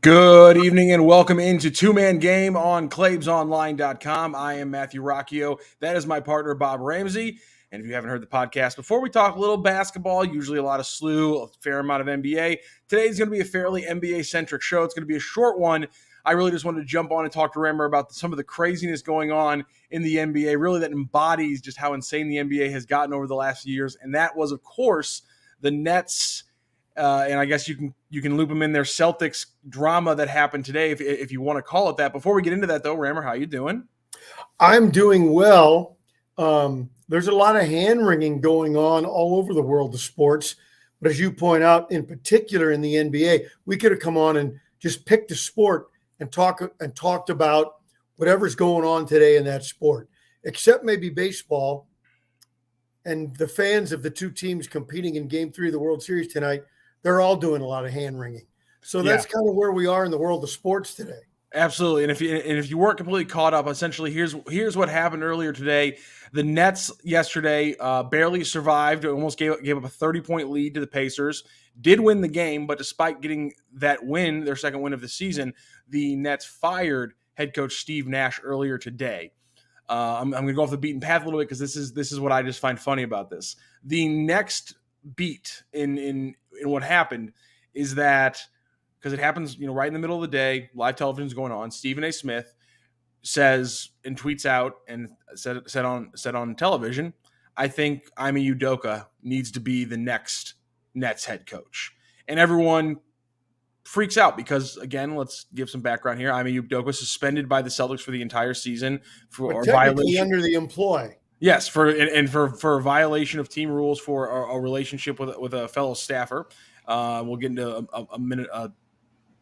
Good evening and welcome into Two Man Game on ClaibsOnline.com. I am Matthew Rocchio. That is my partner, Bob Ramsey. And if you haven't heard the podcast before, we talk a little basketball, usually a lot of slew, a fair amount of NBA. Today's going to be a fairly NBA-centric show. It's going to be a short one. I really just wanted to jump on and talk to Rammer about some of the craziness going on in the NBA, really that embodies just how insane the NBA has gotten over the last few years. And that was, of course, the Nets. And I guess you can loop them in there. Celtics drama that happened today, if you want to call it that. Before we get into that, though, Rammer, how you doing? I'm doing well. There's a lot of hand wringing going on all over the world of sports, but as you point out, in particular in the NBA, we could have come on and just picked a sport and talked about whatever's going on today in that sport, except maybe baseball. And the fans of the two teams competing in Game 3 of the World Series tonight, they're all doing a lot of hand wringing. So that's kind of where we are in the world of sports today. Absolutely. And if you weren't completely caught up, essentially here's what happened earlier today. The Nets yesterday barely survived, almost gave up a 30-point lead to the Pacers, did win the game, but despite getting that win, their second win of the season, the Nets fired head coach Steve Nash earlier today. I'm going to go off the beaten path a little bit because this is what I just find funny about this. The next beat in what happened is that, because it happens, right in the middle of the day, live television is going on. Stephen A. Smith says and tweets out and said on television, I think Ime Udoka needs to be the next Nets head coach. And everyone freaks out because, again, let's give some background here. Ime Udoka was suspended by the Celtics for the entire season for violation under the employ. Yes, for a violation of team rules for a relationship with a fellow staffer. We'll get into a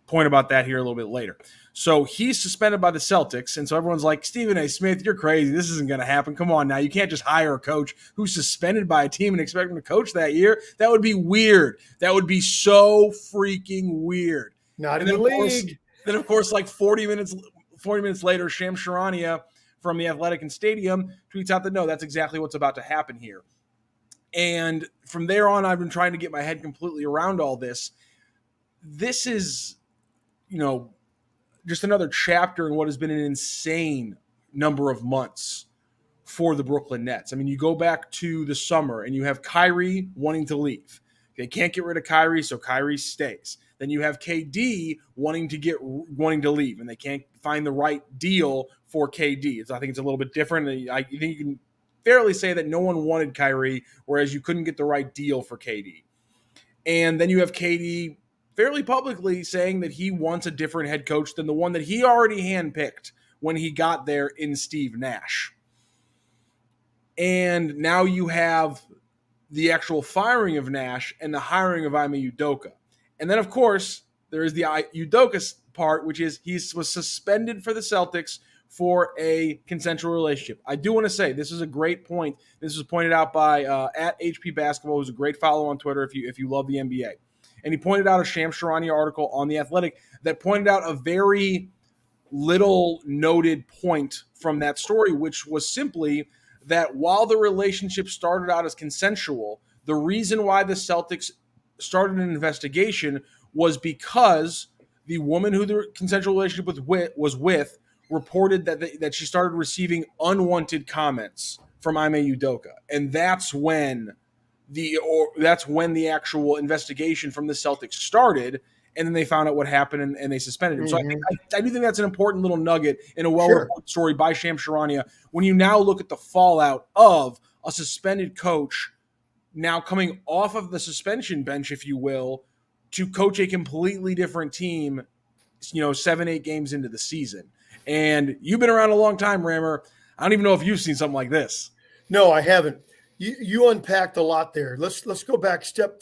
point about that here a little bit later. So he's suspended by the Celtics, and so everyone's like, Stephen A. Smith, you're crazy. This isn't going to happen. Come on now. You can't just hire a coach who's suspended by a team and expect him to coach that year. That would be weird. That would be so freaking weird. Not in the league. Then, of course, like 40 minutes later, Shams Charania from The Athletic and Stadium tweets out that no, that's exactly what's about to happen here. And from there on, I've been trying to get my head completely around all this. This is, just another chapter in what has been an insane number of months for the Brooklyn Nets. I mean, you go back to the summer and you have Kyrie wanting to leave. They can't get rid of Kyrie, so Kyrie stays. Then you have KD wanting to leave, and they can't find the right deal for KD. I think it's a little bit different. I think you can fairly say that no one wanted Kyrie, whereas you couldn't get the right deal for KD. And then you have KD fairly publicly saying that he wants a different head coach than the one that he already handpicked when he got there in Steve Nash. And now you have the actual firing of Nash and the hiring of Ime Udoka. And then, of course, there is the Udoka part, which is he was suspended for the Celtics for a consensual relationship. I do want to say this is a great point. This was pointed out by at HP Basketball, who's a great follow on Twitter if you love the NBA. And he pointed out a Shams Charania article on The Athletic that pointed out a very little noted point from that story, which was simply that while the relationship started out as consensual, the reason why the Celtics started an investigation was because the woman who the consensual relationship was with reported that she started receiving unwanted comments from Ime Udoka. And that's when the actual investigation from the Celtics started, and then they found out what happened and they suspended him. Mm-hmm. So I do think that's an important little nugget in a well-reported story by Shams Charania when you now look at the fallout of a suspended coach now coming off of the suspension bench, if you will, to coach a completely different team, 7-8 games into the season. And you've been around a long time, Rammer. I don't even know if you've seen something like this. No, I haven't. You unpacked a lot there. Let's go back step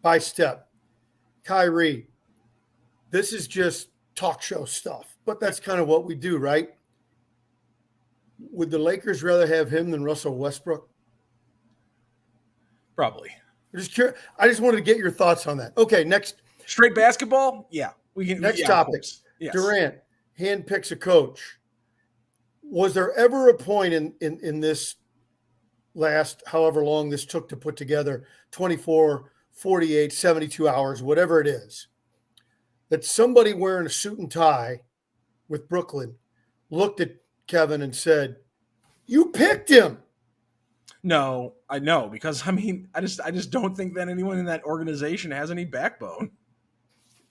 by step. Kyrie, this is just talk show stuff, but that's kind of what we do, right? Would the Lakers rather have him than Russell Westbrook? Probably. I'm just curious. I just wanted to get your thoughts on that. Okay, next. Straight basketball? Yeah. Next topic. Yes. Durant handpicks a coach. Was there ever a point in this last however long this took to put together, 24, 48, 72 hours, whatever it is, that somebody wearing a suit and tie with Brooklyn looked at Kevin and said, "You picked him." No, I know, because I mean, I just don't think that anyone in that organization has any backbone.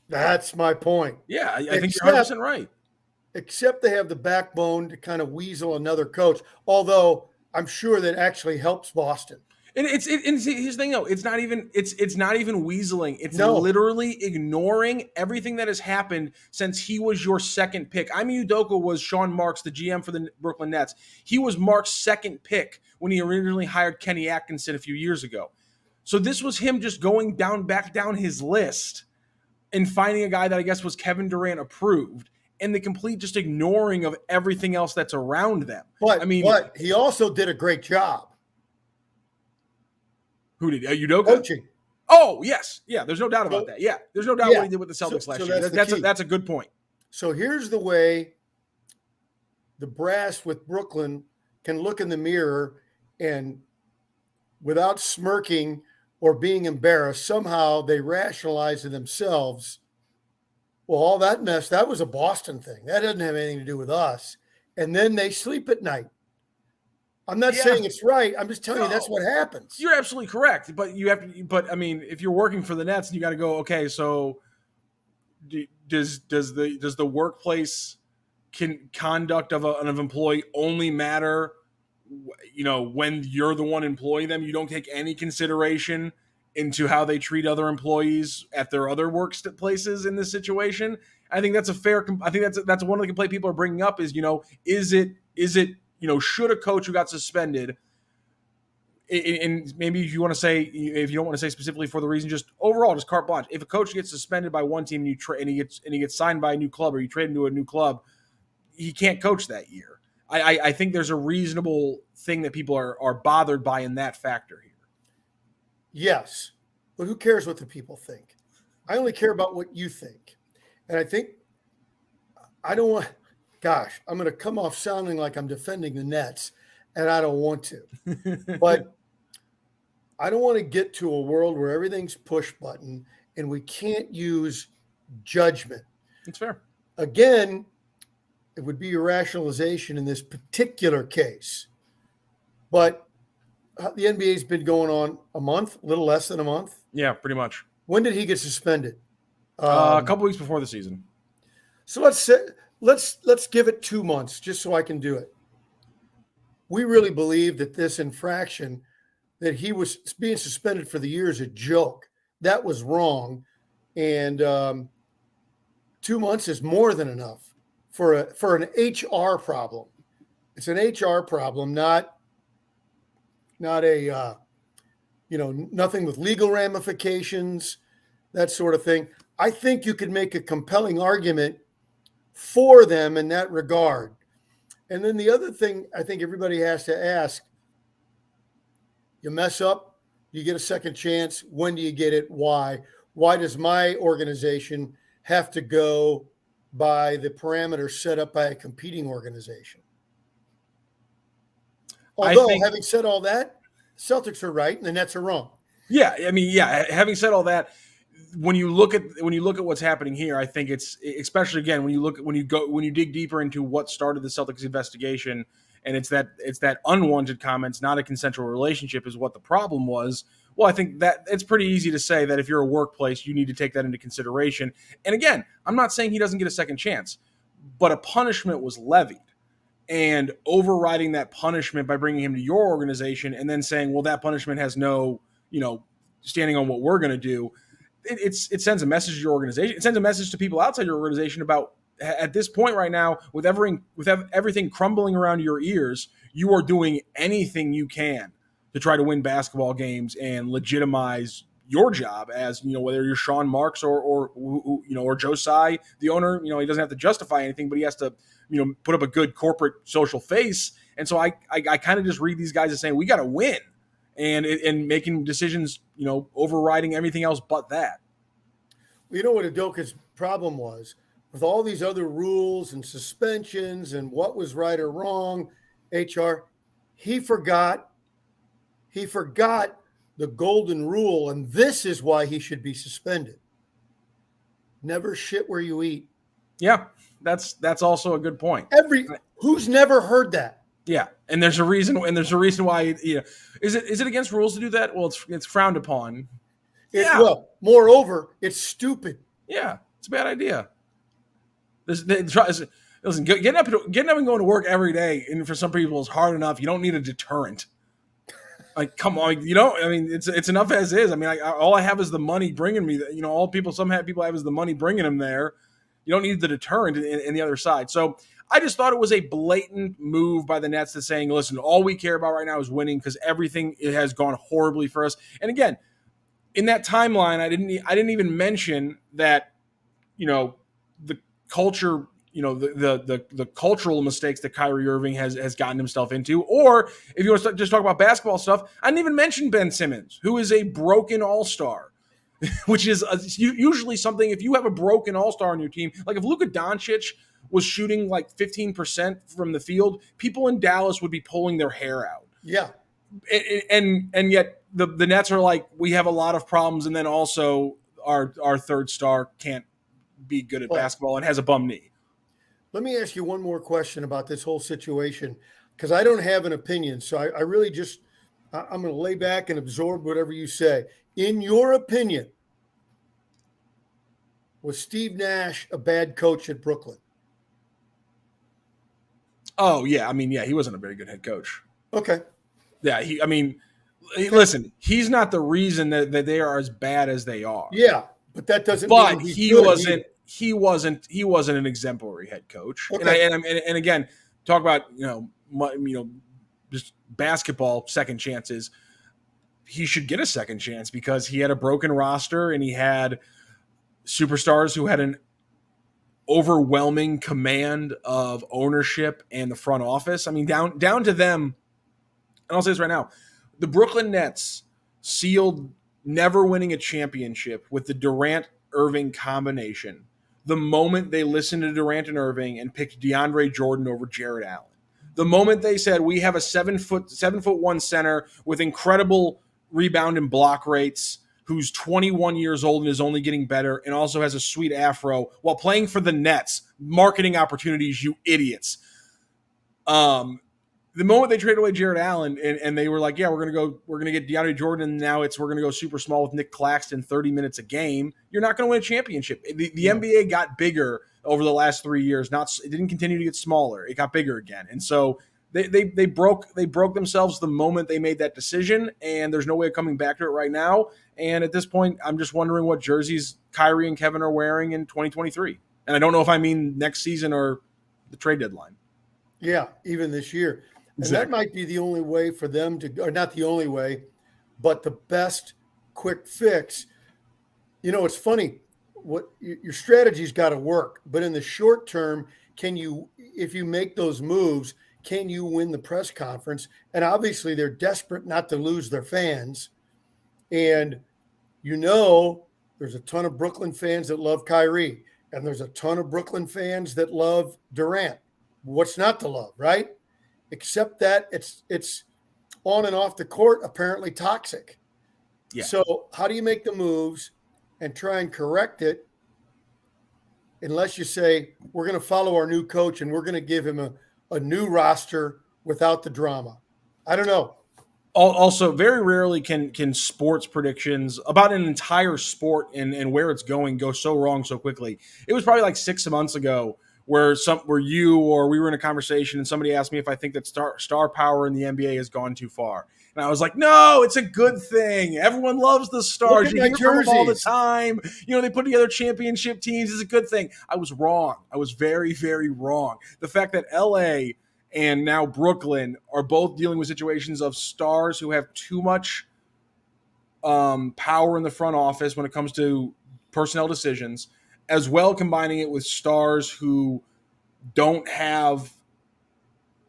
That's my point. Yeah, I think you're 100 Except percent right. except they have the backbone to kind of weasel another coach, although I'm sure that actually helps Boston. And and here's the thing though, it's not even weaseling. It's No, literally ignoring everything that has happened since he was your second pick. Ime Udoka was Sean Marks, the GM for the Brooklyn Nets. He was Marks' second pick when he originally hired Kenny Atkinson a few years ago. So this was him just going back down his list and finding a guy that I guess was Kevin Durant approved, and the complete just ignoring of everything else that's around them. I mean, but he also did a great job who did Udoka? coaching. Oh, yes. Yeah, there's no doubt about that. Yeah, there's no doubt Yeah. what he did with the Celtics last So year. That's a good point. So here's the way the brass with Brooklyn can look in the mirror and without smirking or being embarrassed, somehow they rationalize to themselves, well, all that mess, that was a Boston thing. That doesn't have anything to do with us. And then they sleep at night. I'm not saying it's right. I'm just telling you that's what happens. You're absolutely correct. But you have to, but I mean, if you're working for the Nets, you got to go, okay, so does the workplace conduct of an employee only matter, when you're the one employing them? You don't take any consideration into how they treat other employees at their other workplaces in this situation. I think that's a fair. I think that's one of the complaints people are bringing up is, is it should a coach who got suspended, and maybe if you want to say, if you don't want to say specifically for the reason, just overall, just carte blanche. If a coach gets suspended by one team and he gets signed by a new club, or you trade into a new club, he can't coach that year. I think there's a reasonable thing that people are bothered by in that factor here. Yes, but who cares what the people think? I only care about what you think. And I think I don't want, gosh, I'm going to come off sounding like I'm defending the Nets, and I don't want to. But I don't want to get to a world where everything's push button and we can't use judgment. It's fair. Again, it would be a rationalization in this particular case. But the NBA's been going on a month, a little less than a month. Yeah, pretty much. When did he get suspended? A couple weeks before the season. So let's give it 2 months just so I can do it. We really believe that this infraction, that he was being suspended for the year, is a joke. That was wrong. And 2 months is more than enough for an HR problem. It's an HR problem, not a nothing with legal ramifications, that sort of thing. I think you could make a compelling argument for them in that regard. And then the other thing I think everybody has to ask, you mess up, you get a second chance. When do you get it? Why? Why does my organization have to go by the parameters set up by a competing organization? Although, having said all that, Celtics are right and the Nets are wrong. Yeah, I mean, yeah. Having said all that, when you look at what's happening here, I think it's, especially again when you dig deeper into what started the Celtics investigation, and it's that unwanted comments, not a consensual relationship, is what the problem was. Well, I think that it's pretty easy to say that if you're a workplace, you need to take that into consideration. And again, I'm not saying he doesn't get a second chance, but a punishment was levied. And overriding that punishment by bringing him to your organization and then saying, well, that punishment has no, standing on what we're going to do. It sends a message to your organization. It sends a message to people outside your organization about, at this point right now, with everything crumbling around your ears, you are doing anything you can to try to win basketball games and legitimize your job as, whether you're Sean Marks or Joe Tsai, the owner. He doesn't have to justify anything, but he has to, put up a good corporate social face. And so I kind of just read these guys as saying, we got to win, and making decisions, overriding everything else but that. You know what Udoka's problem was? With all these other rules and suspensions and what was right or wrong, HR, he forgot the golden rule, and this is why he should be suspended. Never shit where you eat. Yeah, that's also a good point. Who's never heard that? Yeah, and there's a reason, why. Is it against rules to do that? Well, it's frowned upon. Yeah, Moreover, it's stupid. yeah, it's a bad idea. Listen, getting up and going to work every day, and for some people is hard enough. You don't need a deterrent. Like, come on, I mean, it's enough as is. I mean, all I have is the money bringing me. Some people have is the money bringing them there. You don't need the deterrent in the other side. So I just thought it was a blatant move by the Nets to saying, listen, all we care about right now is winning because everything has gone horribly for us. And again, in that timeline, I didn't even mention that, the culture, the cultural mistakes that Kyrie Irving has gotten himself into. Or if you want to just talk about basketball stuff, I didn't even mention Ben Simmons, who is a broken all-star. Which is usually something, if you have a broken all-star on your team, like if Luka Doncic was shooting like 15% from the field, people in Dallas would be pulling their hair out. Yeah. And yet the Nets are like, we have a lot of problems, and then also our third star can't be good at basketball and has a bum knee. Let me ask you one more question about this whole situation, because I don't have an opinion. So I really just, I'm going to lay back and absorb whatever you say. In your opinion, was Steve Nash a bad coach at Brooklyn? Oh, yeah. I mean, yeah, he wasn't a very good head coach. Okay. Yeah, listen, he's not the reason that they are as bad as they are. Yeah, but that doesn't mean he wasn't. Either. He wasn't an exemplary head coach. Okay. And again, talk about just basketball second chances. He should get a second chance because he had a broken roster and he had superstars who had an overwhelming command of ownership and the front office. I mean, down to them. And I'll say this right now: the Brooklyn Nets sealed never winning a championship with the Durant-Irving combination the moment they listened to Durant and Irving and picked DeAndre Jordan over Jared Allen. The moment they said, we have a 7'1" center with incredible rebound and block rates, who's 21 years old and is only getting better, and also has a sweet afro while playing for the Nets. Marketing opportunities, you idiots. The moment they traded away Jared Allen and they were like, yeah, we're gonna get DeAndre Jordan, and now we're gonna go super small with Nick Claxton, 30 minutes a game. You're not gonna win a championship. The NBA got bigger over the last 3 years. It didn't continue to get smaller. It got bigger again. And so they broke themselves the moment they made that decision, and there's no way of coming back to it right now. And at this point, I'm just wondering what jerseys Kyrie and Kevin are wearing in 2023. And I don't know if I mean next season or the trade deadline. Yeah, even this year. Exactly. And that might be the only way for them to, or not the only way, but the best quick fix. It's funny. What your strategy's got to work, but in the short term, if you make those moves, can you win the press conference? And obviously, they're desperate not to lose their fans. And there's a ton of Brooklyn fans that love Kyrie, and there's a ton of Brooklyn fans that love Durant. What's not to love, right? Except that it's on and off the court apparently toxic. Yeah. So how do you make the moves and try and correct it unless you say we're going to follow our new coach and we're going to give him a new roster without the drama? I don't know. Also, very rarely can sports predictions about an entire sport and where it's going go so wrong so quickly. It was probably like 6 months ago where you or we were in a conversation and somebody asked me if I think that star power in the NBA has gone too far. And I was like, no, it's a good thing. Everyone loves the stars. You hear from them all the time. They put together championship teams. It's a good thing. I was wrong. I was very, very wrong. The fact that LA and now Brooklyn are both dealing with situations of stars who have too much power in the front office when it comes to personnel decisions, as well combining it with stars who don't have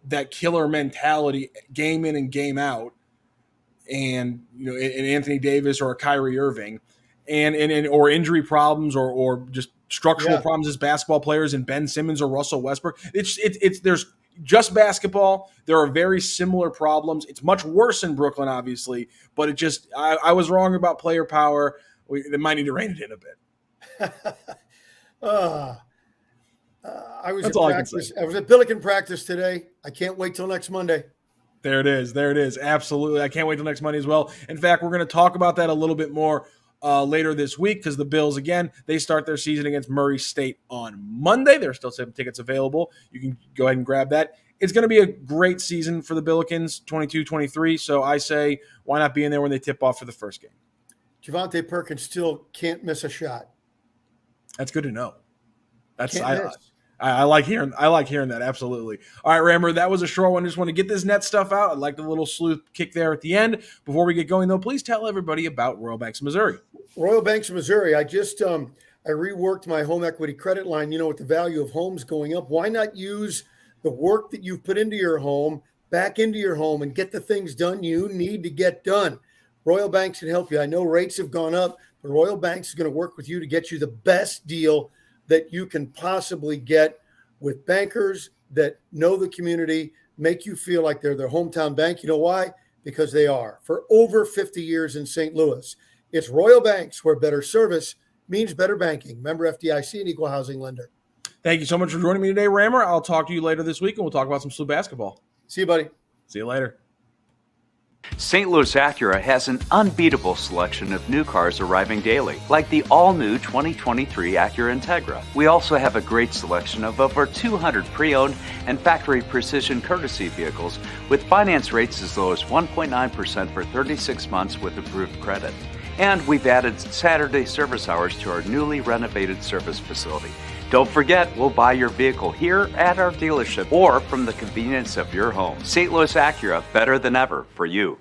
that killer mentality game in and game out, and in Anthony Davis or a Kyrie Irving, and or injury problems or just structural problems as basketball players and Ben Simmons or Russell Westbrook. It's there's just basketball. There are very similar problems. It's much worse in Brooklyn, obviously, but I was wrong about player power. They might need to rein it in a bit. Uh, I was That's at all I can say. practice. I was at Billiken practice today. I can't wait till next Monday. There it is. There it is. Absolutely. I can't wait till next Monday as well. In fact, we're going to talk about that a little bit more later this week because the Bills, again, they start their season against Murray State on Monday. There are still some tickets available. You can go ahead and grab that. It's going to be a great season for the Billikens, 22-23. So I say, why not be in there when they tip off for the first game? Javante Perkins still can't miss a shot. That's good to know. That's Can't miss. I like hearing that. Absolutely. All right, Rammer, that was a short one. Just want to get this net stuff out. I'd like the little sleuth kick there at the end. Before we get going, though, please tell everybody about Royal Banks, Missouri. Royal Banks of Missouri. I just I reworked my home equity credit line. You know, with the value of homes going up, why not use the work that you've put into your home back into your home and get the things done you need to get done? Royal Banks can help you. I know rates have gone up, but Royal Banks is going to work with you to get you the best deal that you can possibly get with bankers that know the community, make you feel like they're their hometown bank. You know why? Because they are. For over 50 years in St. Louis, it's Royal Banks, where better service means better banking. Member FDIC, and equal housing lender. Thank you so much for joining me today, Rammer. I'll talk to you later this week, and we'll talk about some SLU basketball. See you, buddy. See you later. St. Louis Acura has an unbeatable selection of new cars arriving daily, like the all-new 2023 Acura Integra. We also have a great selection of over 200 pre-owned and factory precision courtesy vehicles with finance rates as low as 1.9% for 36 months with approved credit. And we've added Saturday service hours to our newly renovated service facility. Don't forget, we'll buy your vehicle here at our dealership or from the convenience of your home. St. Louis Acura, better than ever for you.